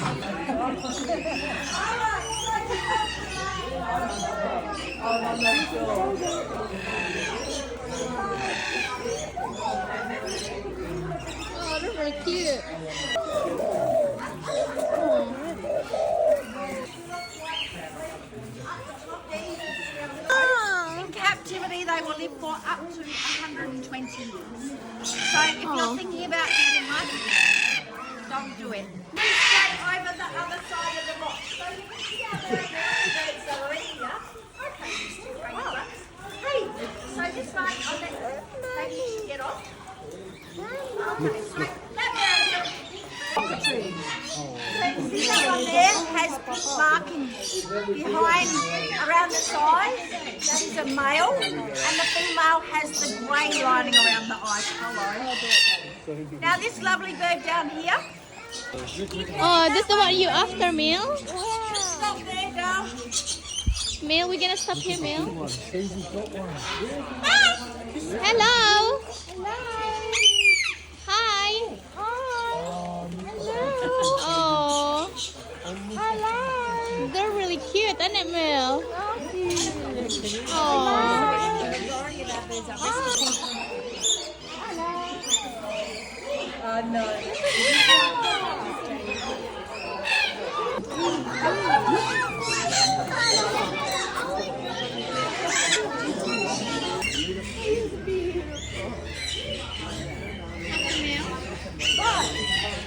Oh, they're very cute. In captivity, they will live for up to 120 years. So if you're thinking about getting one, don't do it. Please stay over the other side of the box. So you can see how there are birds that are in here. Okay, Mr. Fraser. Hey, so this one, I'll let maybe you should get off. Okay, so that bird, see that one there has pink markings behind around the sides. That is a male, and the female has the grey lining around the eye colour. Now this lovely bird down here. Oh, this is the one you after, Mel? Stop there, girl. Mel, we're gonna stop here, Mel. Hello. Hello. Hi. Oh. Hello. They're really cute, isn't it, Mel? Oh. Oh no.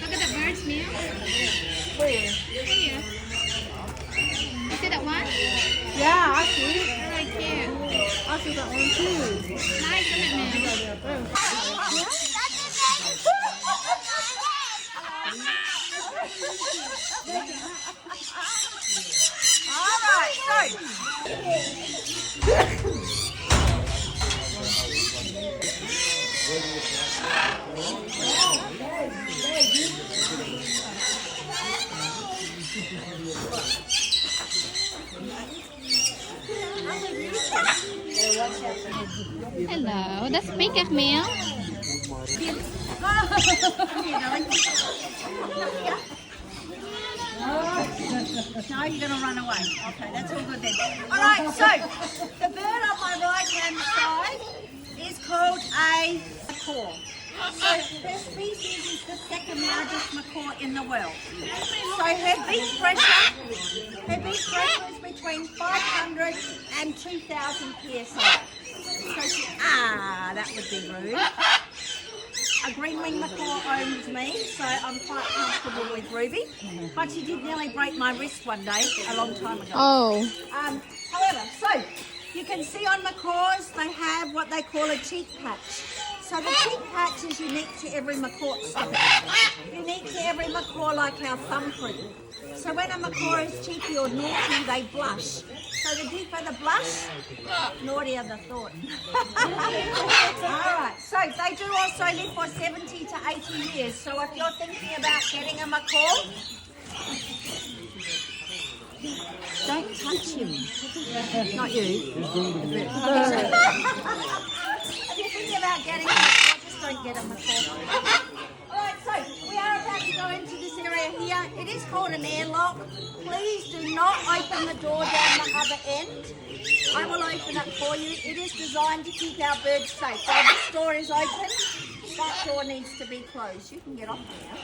Look at the birds, Mel. Where? Here. You see that one? Yeah, I see it. They're really cute. I see that one too. Nice, isn't it, Mel? All right, so. Hello, that's Peacock, Mel. No, you're going to run away. Okay, that's all good then. All right, so the bird on my right-hand side is called a macaw. So her species is the second largest macaw in the world. So her beak pressure is between 500 and 2,000 psi. So that would be rude. A green-winged macaw owns me, so I'm quite comfortable with Ruby. But she did nearly break my wrist one day, a long time ago. Oh. However, so you can see on macaws, they have what they call a cheek patch. So the cheek patch is unique to every macaw. Unique to every macaw, like our thumbprint. So when a macaw is cheeky or naughty, they blush. So the deeper the blush, naughtier the thought. All right, so they do also live for 70 to 80 years. So if you're thinking about getting a macaw, don't touch him. Not you. If you're thinking about getting a macaw, just don't get a macaw. Alright, so we are about to go into this area here. It is called an airlock. Please do not open the door down the other end. I will open it for you. It is designed to keep our birds safe. So this door is open. That door needs to be closed. You can get off now.